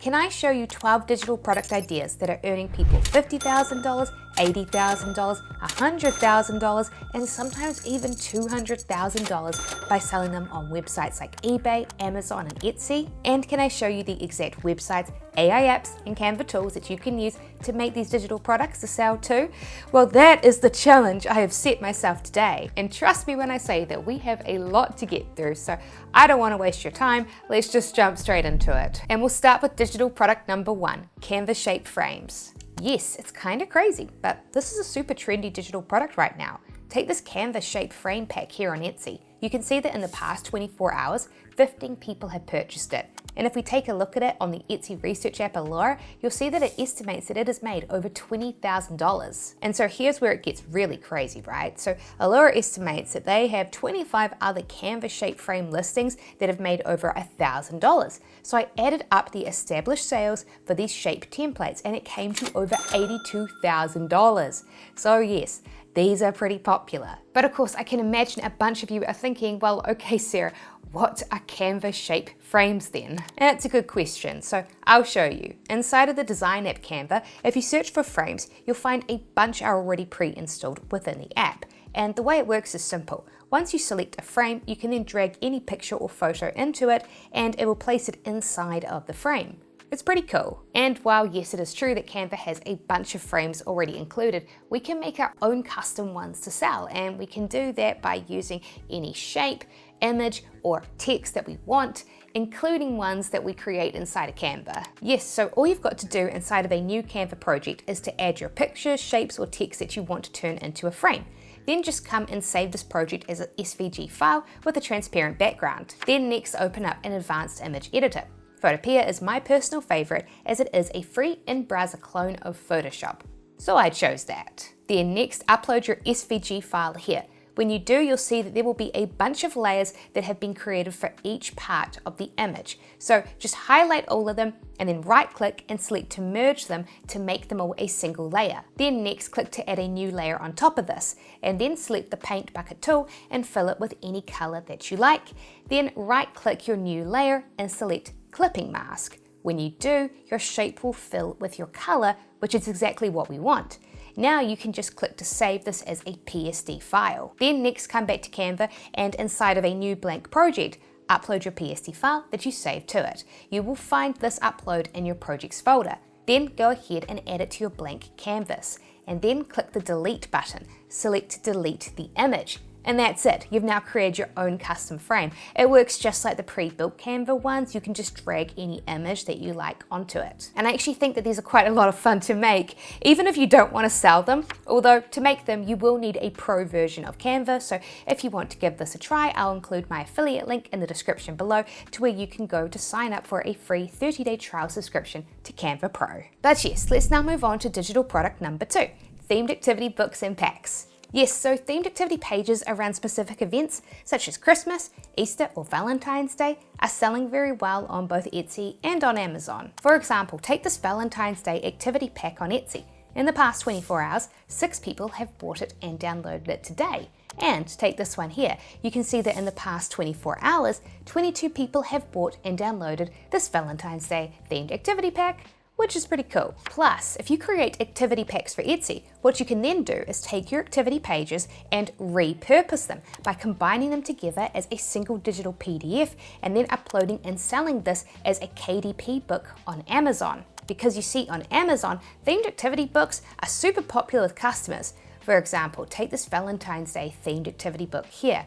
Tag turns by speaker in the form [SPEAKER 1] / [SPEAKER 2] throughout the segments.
[SPEAKER 1] can I show you 12 digital product ideas that are earning people $50,000, $80,000, $100,000, and sometimes even $200,000 by selling them on websites like eBay, Amazon, and Etsy? And can I show you the exact websites, AI apps, and Canva tools that you can use to make these digital products to sell too? Well, that is the challenge I have set myself today. And trust me when I say that we have a lot to get through, so I don't want to waste your time. Let's just jump straight into it. And we'll start with digital product number 1, Canva shape frames. Yes, it's kind of crazy, but this is a super trendy digital product right now. Take this Canva shape frame pack here on Etsy. You can see that in the past 24 hours, 15 people have purchased it. And if we take a look at it on the Etsy research app Allure, you'll see that it estimates that it has made over $20,000. And so here's where it gets really crazy, right? So Allure estimates that they have 25 other Canva shape frame listings that have made over $1,000. So I added up the established sales for these shape templates and it came to over $82,000. So yes, these are pretty popular. But of course, I can imagine a bunch of you are thinking, well, okay, Sarah, what are Canva shape frames then? And it's a good question, so I'll show you. Inside of the design app Canva, if you search for frames, you'll find a bunch are already pre-installed within the app. And the way it works is simple. Once you select a frame, you can then drag any picture or photo into it, and it will place it inside of the frame. It's pretty cool. And while yes, it is true that Canva has a bunch of frames already included, we can make our own custom ones to sell, and we can do that by using any shape, image, or text that we want, including ones that we create inside of Canva. Yes, so all you've got to do inside of a new Canva project is to add your pictures, shapes, or text that you want to turn into a frame. Then just come and save this project as an SVG file with a transparent background. Then next open up an advanced image editor. Photopea is my personal favorite as it is a free in-browser clone of Photoshop. So I chose that. Then next upload your SVG file here. When you do, you'll see that there will be a bunch of layers that have been created for each part of the image. So just highlight all of them and then right click and select to merge them to make them all a single layer. Then next click to add a new layer on top of this and then select the paint bucket tool and fill it with any color that you like. Then right click your new layer and select clipping mask. When you do, your shape will fill with your color, which is exactly what we want. Now you can just click to save this as a PSD file. Then next come back to Canva and inside of a new blank project, upload your PSD file that you saved to it. You will find this upload in your projects folder. Then go ahead and add it to your blank canvas and then click the delete button. Select delete the image. And that's it, you've now created your own custom frame. It works just like the pre-built Canva ones. You can just drag any image that you like onto it. And I actually think that these are quite a lot of fun to make, even if you don't want to sell them. Although to make them, you will need a pro version of Canva. So if you want to give this a try, I'll include my affiliate link in the description below to where you can go to sign up for a free 30-day trial subscription to Canva Pro. But yes, let's now move on to digital product number 2, themed activity books and packs. Yes, so themed activity pages around specific events such as Christmas, Easter, or Valentine's Day are selling very well on both Etsy and on Amazon. For example, take this Valentine's Day activity pack on Etsy. In the past 24 hours, 6 people have bought it and downloaded it today. And take this one here. You can see that in the past 24 hours, 22 people have bought and downloaded this Valentine's Day themed activity pack, which is pretty cool. Plus, if you create activity packs for Etsy, what you can then do is take your activity pages and repurpose them by combining them together as a single digital PDF and then uploading and selling this as a KDP book on Amazon. Because you see, on Amazon, themed activity books are super popular with customers. For example, take this Valentine's Day themed activity book here.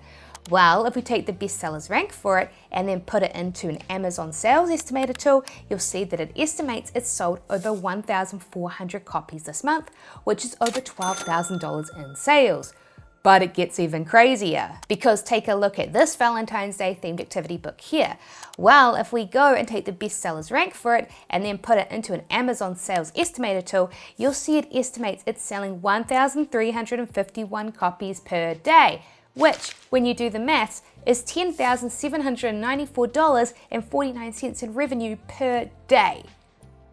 [SPEAKER 1] Well, if we take the bestsellers rank for it and then put it into an Amazon sales estimator tool, you'll see that it estimates it's sold over 1,400 copies this month, which is over $12,000 in sales. But it gets even crazier, because take a look at this Valentine's Day themed activity book here. Well, if we go and take the bestsellers rank for it and then put it into an Amazon sales estimator tool, you'll see it estimates it's selling 1,351 copies per day, which, when you do the maths, is $10,794.49 in revenue per day.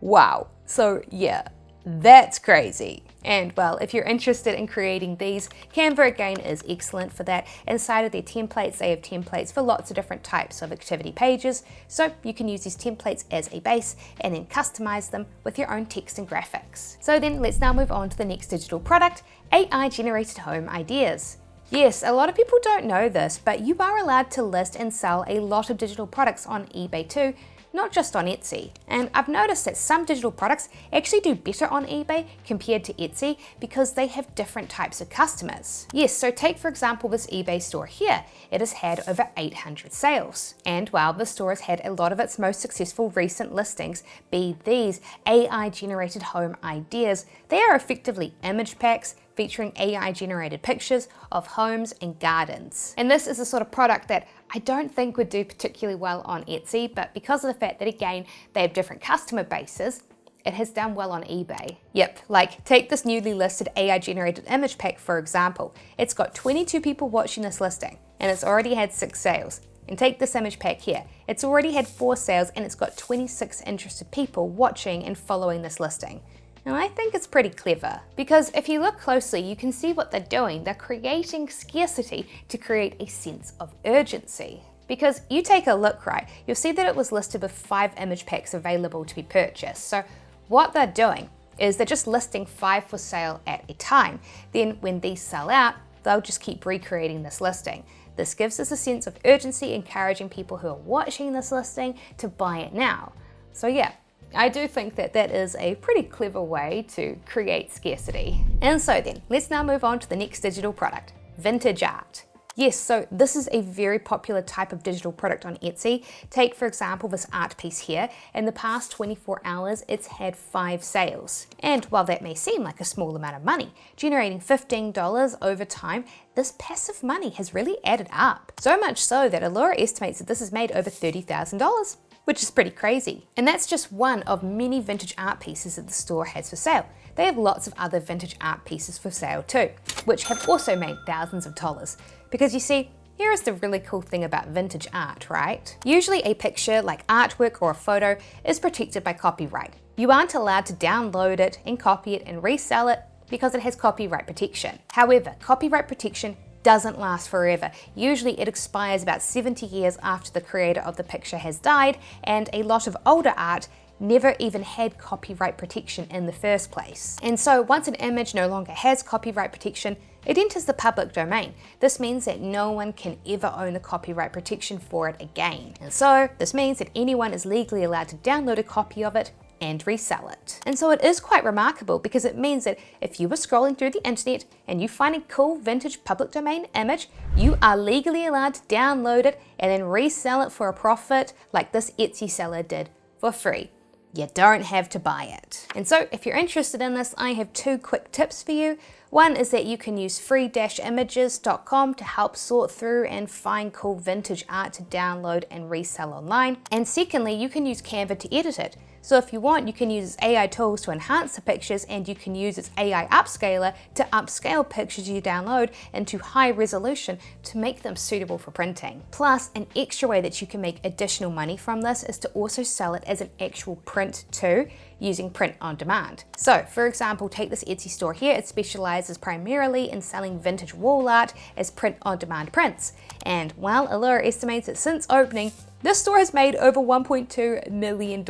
[SPEAKER 1] Wow, so yeah, that's crazy. And well, if you're interested in creating these, Canva again is excellent for that. Inside of their templates, they have templates for lots of different types of activity pages. So you can use these templates as a base and then customize them with your own text and graphics. So then let's now move on to the next digital product, AI generated home ideas. Yes, a lot of people don't know this, but you are allowed to list and sell a lot of digital products on eBay too, not just on Etsy. And I've noticed that some digital products actually do better on eBay compared to Etsy because they have different types of customers. Yes, so take for example this eBay store here. It has had over 800 sales. And while the store has had a lot of its most successful recent listings be these AI generated home ideas, they are effectively image packs featuring AI generated pictures of homes and gardens. And this is the sort of product that I don't think would do particularly well on Etsy, but because of the fact that again, they have different customer bases, it has done well on eBay. Yep, like take this newly listed AI generated image pack for example. It's got 22 people watching this listing and it's already had 6 sales. And take this image pack here. It's already had 4 sales and it's got 26 interested people watching and following this listing. Now I think it's pretty clever because if you look closely, you can see what they're doing. They're creating scarcity to create a sense of urgency. Because you take a look, right, you'll see that it was listed with 5 image packs available to be purchased. So what they're doing is they're just listing 5 for sale at a time. Then when these sell out, they'll just keep recreating this listing. This gives us a sense of urgency, encouraging people who are watching this listing to buy it now. So yeah, I do think that that is a pretty clever way to create scarcity. And so then, let's now move on to the next digital product, vintage art. Yes, so this is a very popular type of digital product on Etsy. Take for example this art piece here. In the past 24 hours, it's had 5 sales. And while that may seem like a small amount of money, generating $15 over time, this passive money has really added up. So much so that Allura estimates that this has made over $30,000. Which is pretty crazy. And that's just one of many vintage art pieces that the store has for sale. They have lots of other vintage art pieces for sale too, which have also made thousands of dollars. Because you see, here is the really cool thing about vintage art, right? Usually a picture like artwork or a photo is protected by copyright. You aren't allowed to download it and copy it and resell it because it has copyright protection. However, copyright protection doesn't last forever. Usually it expires about 70 years after the creator of the picture has died, and a lot of older art never even had copyright protection in the first place. And so once an image no longer has copyright protection, it enters the public domain. This means that no one can ever own the copyright protection for it again. And so this means that anyone is legally allowed to download a copy of it and resell it. And so it is quite remarkable because it means that if you were scrolling through the internet and you find a cool vintage public domain image, you are legally allowed to download it and then resell it for a profit like this Etsy seller did for free. You don't have to buy it. And so if you're interested in this, I have 2 quick tips for you. One is that you can use free-images.com to help sort through and find cool vintage art to download and resell online. And secondly, you can use Canva to edit it. So if you want, you can use its AI tools to enhance the pictures, and you can use its AI upscaler to upscale pictures you download into high resolution to make them suitable for printing. Plus, an extra way that you can make additional money from this is to also sell it as an actual print too, using print on demand. So for example, take this Etsy store here. It specializes primarily in selling vintage wall art as print on demand prints. And while Allura estimates that since opening, this store has made over $1.2 million.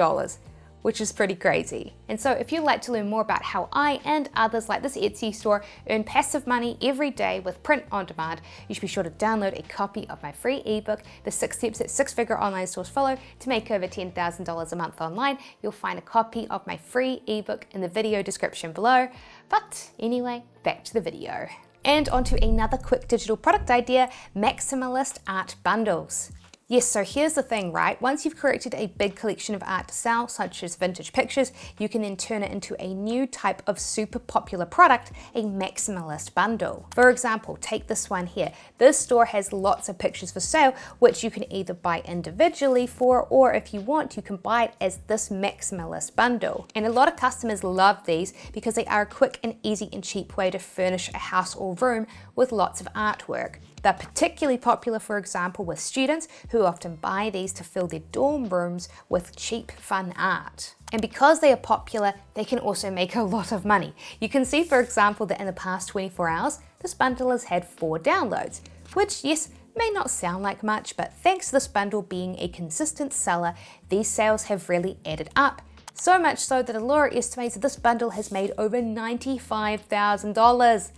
[SPEAKER 1] Which is pretty crazy. And so if you'd like to learn more about how I and others like this Etsy store earn passive money every day with print on demand, you should be sure to download a copy of my free ebook, The 6 Steps That 6-Figure Online Stores Follow to Make Over $10,000 a Month Online. You'll find a copy of my free ebook in the video description below. But anyway, back to the video. And onto another quick digital product idea, maximalist art bundles. Yes, so here's the thing, right? Once you've created a big collection of art to sell, such as vintage pictures, you can then turn it into a new type of super popular product, a maximalist bundle. For example, take this one here. This store has lots of pictures for sale, which you can either buy individually for, or if you want, you can buy it as this maximalist bundle. And a lot of customers love these because they are a quick and easy and cheap way to furnish a house or room with lots of artwork. They're particularly popular, for example, with students who often buy these to fill their dorm rooms with cheap, fun art. And because they are popular, they can also make a lot of money. You can see, for example, that in the past 24 hours, this bundle has had 4 downloads, which, yes, may not sound like much, but thanks to this bundle being a consistent seller, these sales have really added up. So much so that Allura estimates that this bundle has made over $95,000.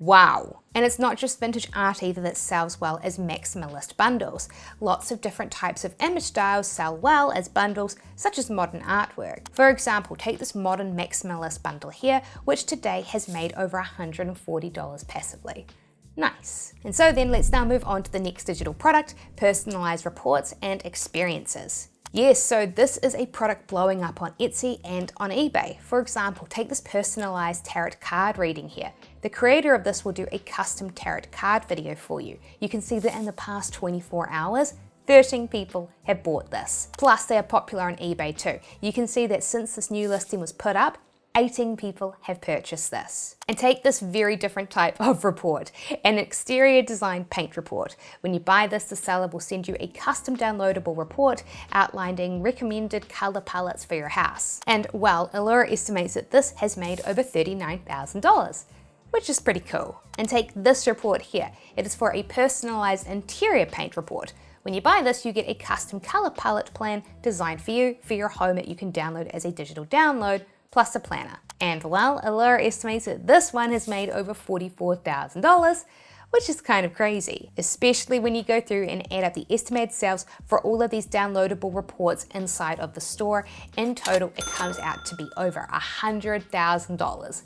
[SPEAKER 1] Wow. And it's not just vintage art either that sells well as maximalist bundles. Lots of different types of image styles sell well as bundles, such as modern artwork. For example, take this modern maximalist bundle here, which today has made over $140 passively. Nice. And so then let's now move on to the next digital product, personalized reports and experiences. Yes, so this is a product blowing up on Etsy and on eBay. For example, take this personalized tarot card reading here. The creator of this will do a custom tarot card video for you. You can see that in the past 24 hours, 13 people have bought this. Plus, they are popular on eBay too. You can see that since this new listing was put up, 18 people have purchased this. And take this very different type of report, an exterior design paint report. When you buy this, the seller will send you a custom downloadable report outlining recommended color palettes for your house. And well, Allura estimates that this has made over $39,000, which is pretty cool. And take this report here. It is for a personalized interior paint report. When you buy this, you get a custom color palette plan designed for you, for your home that you can download as a digital download, plus a planner. And well, Allura estimates that this one has made over $44,000, which is kind of crazy, especially when you go through and add up the estimated sales for all of these downloadable reports inside of the store. In total, it comes out to be over $100,000.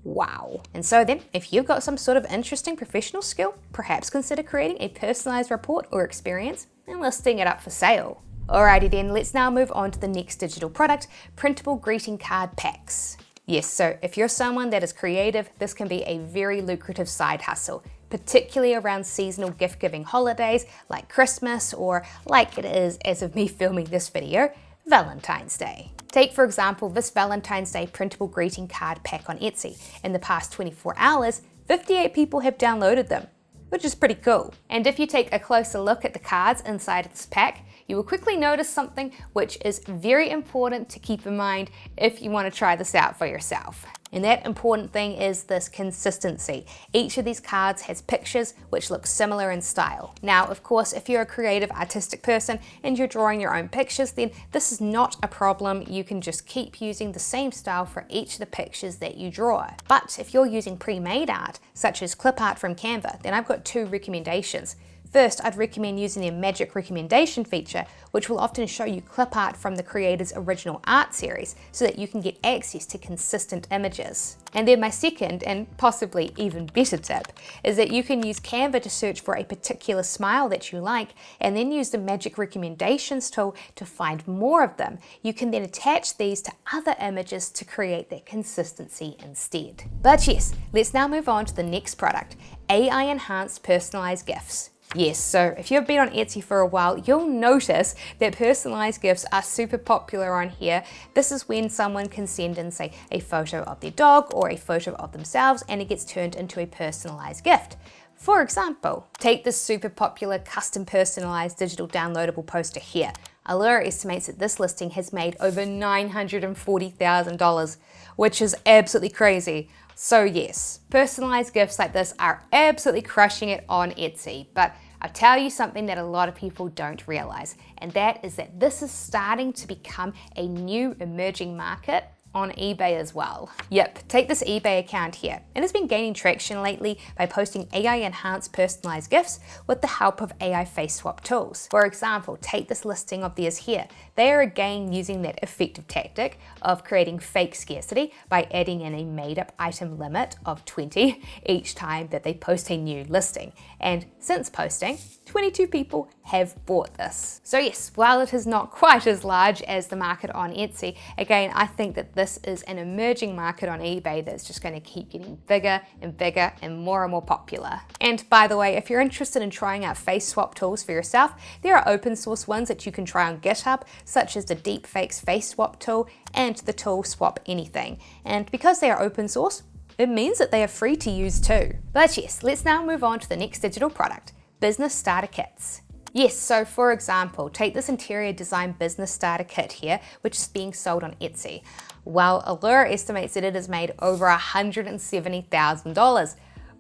[SPEAKER 1] Wow. And so then, if you've got some sort of interesting professional skill, perhaps consider creating a personalized report or experience and listing it up for sale. Alrighty then, let's now move on to the next digital product, printable greeting card packs. Yes, so if you're someone that is creative, this can be a very lucrative side hustle, particularly around seasonal gift-giving holidays like Christmas or, like it is as of me filming this video, Valentine's Day. Take, for example, this Valentine's Day printable greeting card pack on Etsy. In the past 24 hours, 58 people have downloaded them, which is pretty cool. And if you take a closer look at the cards inside of this pack, you will quickly notice something which is very important to keep in mind if you want to try this out for yourself. And that important thing is this consistency. Each of these cards has pictures which look similar in style. Now, of course, if you're a creative, artistic person and you're drawing your own pictures, then this is not a problem. You can just keep using the same style for each of the pictures that you draw. But if you're using pre-made art, such as clip art from Canva, then I've got 2 recommendations. First, I'd recommend using their magic recommendation feature, which will often show you clip art from the creator's original art series so that you can get access to consistent images. And then my second, and possibly even better tip, is that you can use Canva to search for a particular smile that you like and then use the magic recommendations tool to find more of them. You can then attach these to other images to create that consistency instead. But yes, let's now move on to the next product, AI-enhanced personalized gifts. Yes, so if you've been on Etsy for a while, you'll notice that personalized gifts are super popular on here. This is when someone can send in, say, a photo of their dog or a photo of themselves and it gets turned into a personalized gift. For example, take this super popular custom personalized digital downloadable poster here. Allura estimates that this listing has made over $940,000, which is absolutely crazy. So yes, personalized gifts like this are absolutely crushing it on Etsy, but I'll tell you something that a lot of people don't realize, and that is that this is starting to become a new emerging market on eBay as well. Yep, take this eBay account here. It has been gaining traction lately by posting AI-enhanced personalized gifts with the help of AI face swap tools. For example, take this listing of theirs here. They are again using that effective tactic of creating fake scarcity by adding in a made-up item limit of 20 each time that they post a new listing. And since posting, 22 people have bought this. So yes, while it is not quite as large as the market on Etsy, again, I think that this is an emerging market on eBay that's just going to keep getting bigger and bigger and more popular. And by the way, if you're interested in trying out face swap tools for yourself, there are open source ones that you can try on GitHub, such as the Deepfakes face swap tool and the tool Swap Anything. And because they are open source, it means that they are free to use too. But yes, let's now move on to the next digital product, business starter kits. Yes, so for example, take this interior design business starter kit here, which is being sold on Etsy. Well, Allure estimates that it has made over $170,000,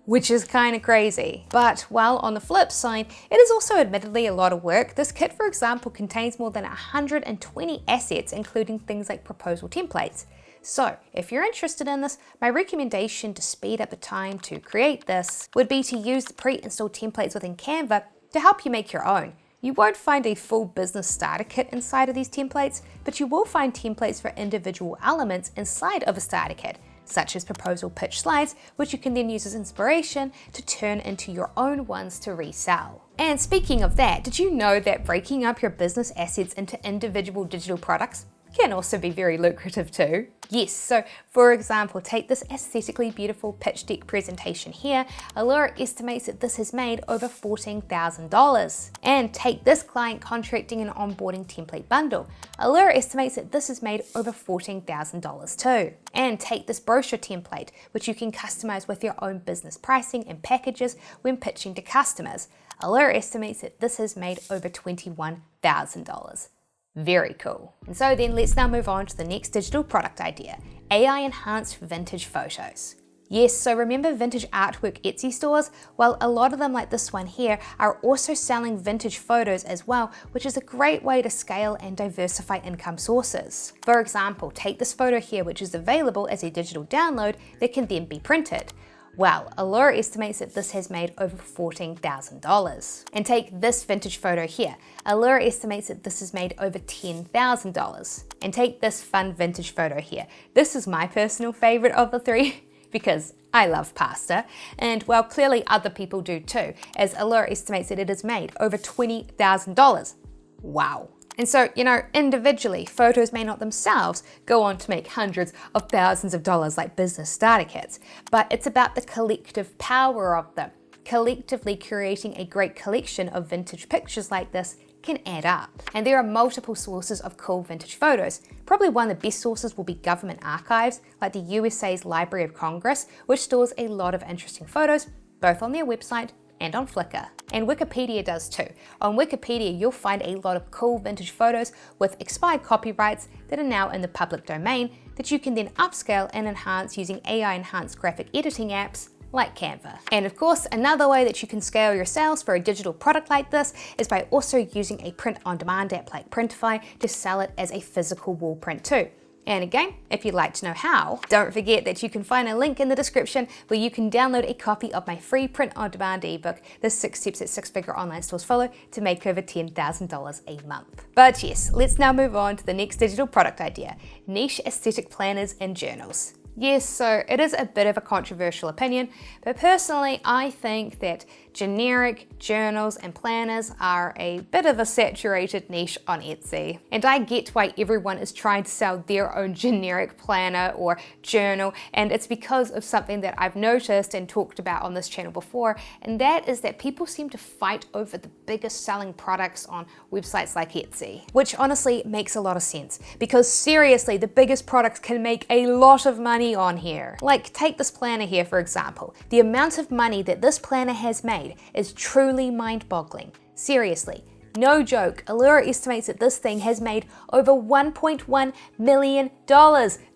[SPEAKER 1] which is kind of crazy. But while on the flip side, it is also admittedly a lot of work. This kit, for example, contains more than 120 assets, including things like proposal templates. So if you're interested in this, my recommendation to speed up the time to create this would be to use the pre-installed templates within Canva to help you make your own. You won't find a full business starter kit inside of these templates, but you will find templates for individual elements inside of a starter kit, such as proposal pitch slides, which you can then use as inspiration to turn into your own ones to resell. And speaking of that, did you know that breaking up your business assets into individual digital products can also be very lucrative too? Yes, so for example, take this aesthetically beautiful pitch deck presentation here. Allure estimates that this has made over $14,000. And take this client contracting and onboarding template bundle. Allure estimates that this has made over $14,000 too. And take this brochure template, which you can customize with your own business pricing and packages when pitching to customers. Allure estimates that this has made over $21,000. Very cool. And so then let's now move on to the next digital product idea, AI enhanced vintage photos. Yes, so remember vintage artwork Etsy stores? Well, a lot of them like this one here are also selling vintage photos as well, which is a great way to scale and diversify income sources. For example, take this photo here, which is available as a digital download that can then be printed. Well, Allure estimates that this has made over $14,000. And take this vintage photo here. Allure estimates that this has made over $10,000. And take this fun vintage photo here. This is my personal favorite of the three because I love pasta. And well, clearly other people do too, as Allure estimates that it has made over $20,000. Wow. And so, individually, photos may not themselves go on to make hundreds of thousands of dollars like business starter kits, but it's about the collective power of them. Collectively creating a great collection of vintage pictures like this can add up. And there are multiple sources of cool vintage photos. Probably one of the best sources will be government archives, like the USA's Library of Congress, which stores a lot of interesting photos, both on their website and on Flickr. And Wikipedia does too. On Wikipedia, you'll find a lot of cool vintage photos with expired copyrights that are now in the public domain that you can then upscale and enhance using AI-enhanced graphic editing apps like Canva. And of course, another way that you can scale your sales for a digital product like this is by also using a print-on-demand app like Printify to sell it as a physical wall print too. And again, if you'd like to know how, don't forget that you can find a link in the description where you can download a copy of my free print-on-demand ebook, The 6 Steps that Six-Figure Online Stores Follow to Make Over $10,000 a month. But yes, let's now move on to the next digital product idea, niche aesthetic planners and journals. Yes, so it is a bit of a controversial opinion, but personally I think that generic journals and planners are a bit of a saturated niche on Etsy. And I get why everyone is trying to sell their own generic planner or journal, and it's because of something that I've noticed and talked about on this channel before, and that is that people seem to fight over the biggest selling products on websites like Etsy, which honestly makes a lot of sense, because seriously, the biggest products can make a lot of money on here. Like take this planner here for example. The amount of money that this planner has made is truly mind-boggling. Seriously, no joke, Allure estimates that this thing has made over $1.1 million.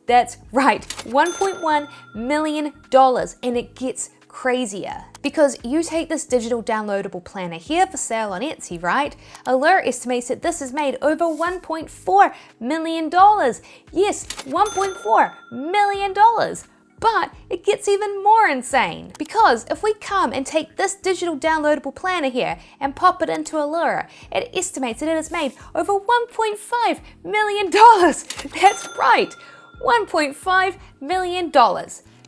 [SPEAKER 1] That's right, $1.1 million, and it gets crazier. Because you take this digital downloadable planner here for sale on Etsy, right? Allure estimates that this has made over $1.4 million. Yes, $1.4 million. But it gets even more insane, because if we come and take this digital downloadable planner here and pop it into Allure, it estimates that it has made over $1.5 million. That's right, $1.5 million.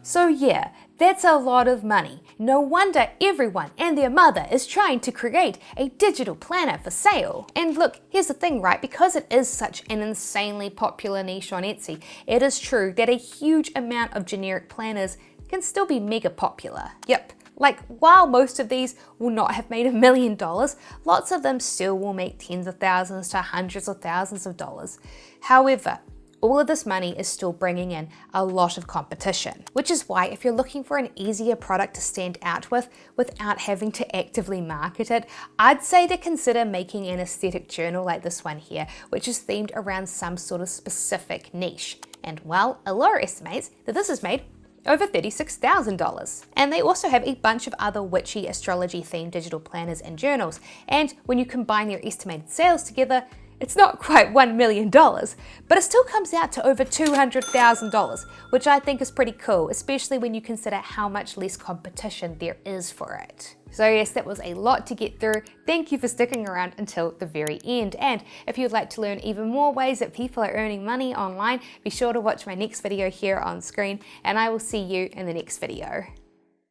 [SPEAKER 1] So yeah, that's a lot of money. No wonder everyone and their mother is trying to create a digital planner for sale. And look, here's the thing, right? Because it is such an insanely popular niche on Etsy, it is true that a huge amount of generic planners can still be mega popular. Yep, like while most of these will not have made $1 million, lots of them still will make tens of thousands to hundreds of thousands of dollars. However, all of this money is still bringing in a lot of competition. Which is why if you're looking for an easier product to stand out with without having to actively market it, I'd say to consider making an aesthetic journal like this one here, which is themed around some sort of specific niche. And well, Allure estimates that this is made over $36,000. And they also have a bunch of other witchy astrology themed digital planners and journals. And when you combine their estimated sales together, it's not quite $1 million, but it still comes out to over $200,000, which I think is pretty cool, especially when you consider how much less competition there is for it. So yes, that was a lot to get through. Thank you for sticking around until the very end. And if you'd like to learn even more ways that people are earning money online, be sure to watch my next video here on screen, and I will see you in the next video.